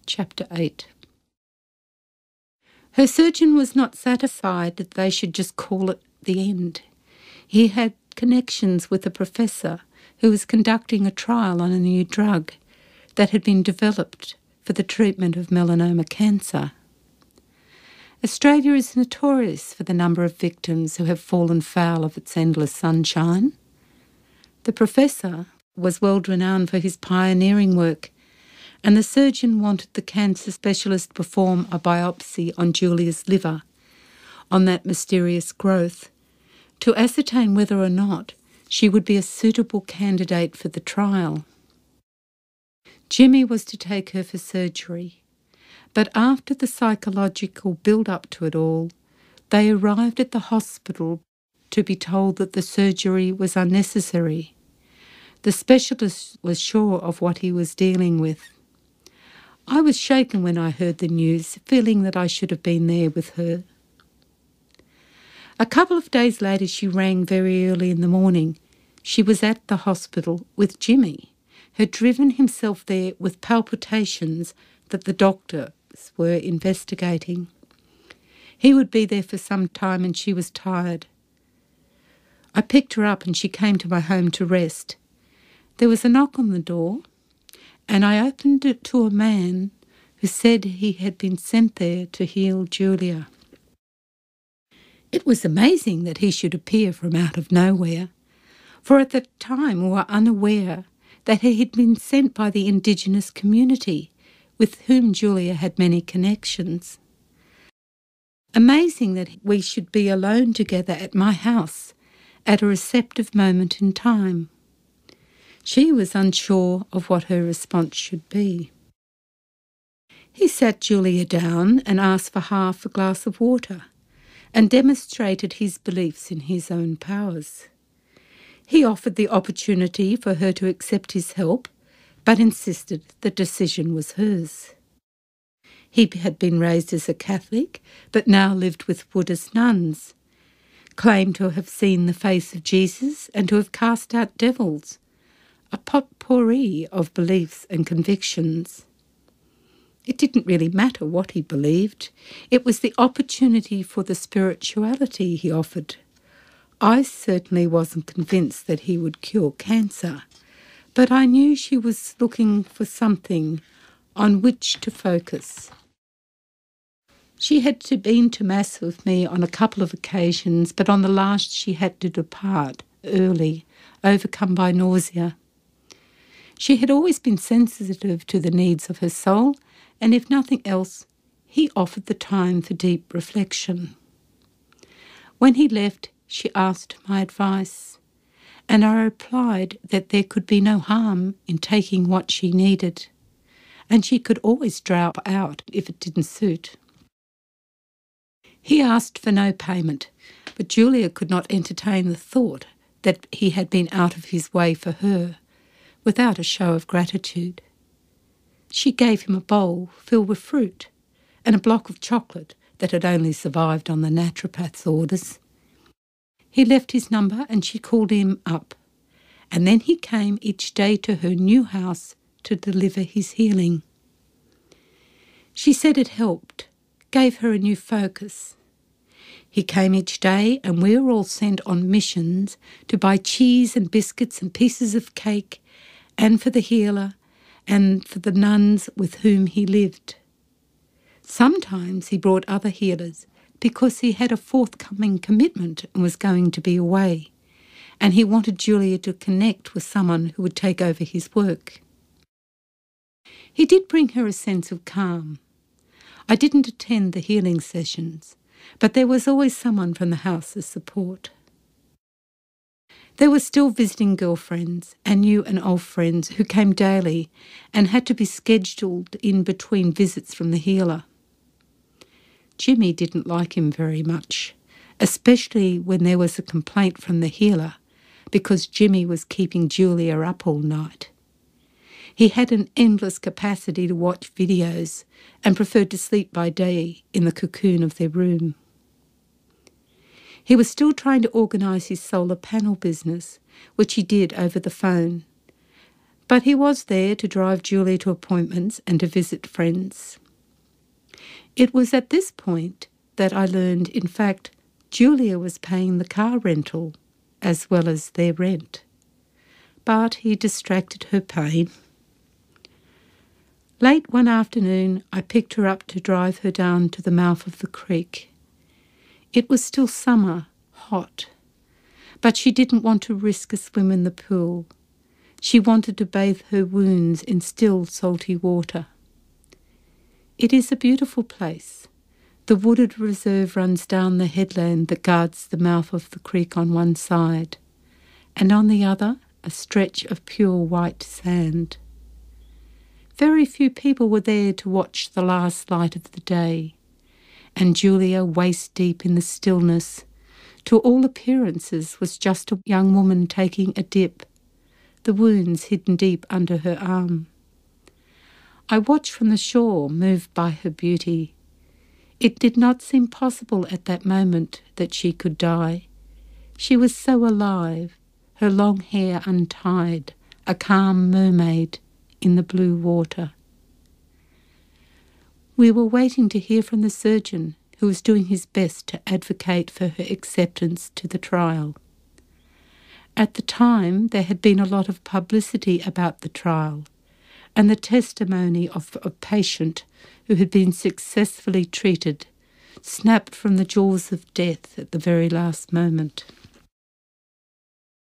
Chapter 8. Her surgeon was not satisfied that they should just call it the end. He had connections with a professor who was conducting a trial on a new drug that had been developed for the treatment of melanoma cancer. Australia is notorious for the number of victims who have fallen foul of its endless sunshine. The professor was world renowned for his pioneering work, and the surgeon wanted the cancer specialist to perform a biopsy on Julia's liver, on that mysterious growth, to ascertain whether or not she would be a suitable candidate for the trial. Jimmy was to take her for surgery, but after the psychological build-up to it all, they arrived at the hospital to be told that the surgery was unnecessary. The specialist was sure of what he was dealing with. I was shaken when I heard the news, feeling that I should have been there with her. A couple of days later she rang very early in the morning. She was at the hospital with Jimmy, who had driven himself there with palpitations that the doctors were investigating. He would be there for some time and she was tired. I picked her up and she came to my home to rest. There was a knock on the door, and I opened it to a man who said he had been sent there to heal Julia. It was amazing that he should appear from out of nowhere, for at the time we were unaware that he had been sent by the Indigenous community, with whom Julia had many connections. Amazing that we should be alone together at my house at a receptive moment in time. She was unsure of what her response should be. He sat Julia down and asked for half a glass of water and demonstrated his beliefs in his own powers. He offered the opportunity for her to accept his help, but insisted the decision was hers. He had been raised as a Catholic, but now lived with Buddhist nuns, claimed to have seen the face of Jesus and to have cast out devils, a potpourri of beliefs and convictions. It didn't really matter what he believed. It was the opportunity for the spirituality he offered. I certainly wasn't convinced that he would cure cancer, but I knew she was looking for something on which to focus. She had been to Mass with me on a couple of occasions, but on the last she had to depart early, overcome by nausea. She had always been sensitive to the needs of her soul, and if nothing else, he offered the time for deep reflection. When he left, she asked my advice, and I replied that there could be no harm in taking what she needed, and she could always drop out if it didn't suit. He asked for no payment, but Julia could not entertain the thought that he had been out of his way for her, without a show of gratitude. She gave him a bowl filled with fruit and a block of chocolate that had only survived on the naturopath's orders. He left his number and she called him up, and then he came each day to her new house to deliver his healing. She said it helped, gave her a new focus. He came each day and we were all sent on missions to buy cheese and biscuits and pieces of cake, and for the healer and for the nuns with whom he lived. Sometimes he brought other healers because he had a forthcoming commitment and was going to be away, and he wanted Julia to connect with someone who would take over his work. He did bring her a sense of calm. I didn't attend the healing sessions, but there was always someone from the house as support. There were still visiting girlfriends and new and old friends who came daily and had to be scheduled in between visits from the healer. Jimmy didn't like him very much, especially when there was a complaint from the healer because Jimmy was keeping Julia up all night. He had an endless capacity to watch videos and preferred to sleep by day in the cocoon of their room. He was still trying to organise his solar panel business, which he did over the phone. But he was there to drive Julia to appointments and to visit friends. It was at this point that I learned, in fact, Julia was paying the car rental as well as their rent. But he distracted her pain. Late one afternoon, I picked her up to drive her down to the mouth of the creek. It was still summer, hot, but she didn't want to risk a swim in the pool. She wanted to bathe her wounds in still, salty water. It is a beautiful place. The wooded reserve runs down the headland that guards the mouth of the creek on one side, and on the other, a stretch of pure white sand. Very few people were there to watch the last light of the day, and Julia, waist-deep in the stillness, to all appearances was just a young woman taking a dip, the wounds hidden deep under her arm. I watched from the shore, moved by her beauty. It did not seem possible at that moment that she could die. She was so alive, her long hair untied, a calm mermaid in the blue water. We were waiting to hear from the surgeon, who was doing his best to advocate for her acceptance to the trial. At the time, there had been a lot of publicity about the trial, and the testimony of a patient who had been successfully treated, snapped from the jaws of death at the very last moment.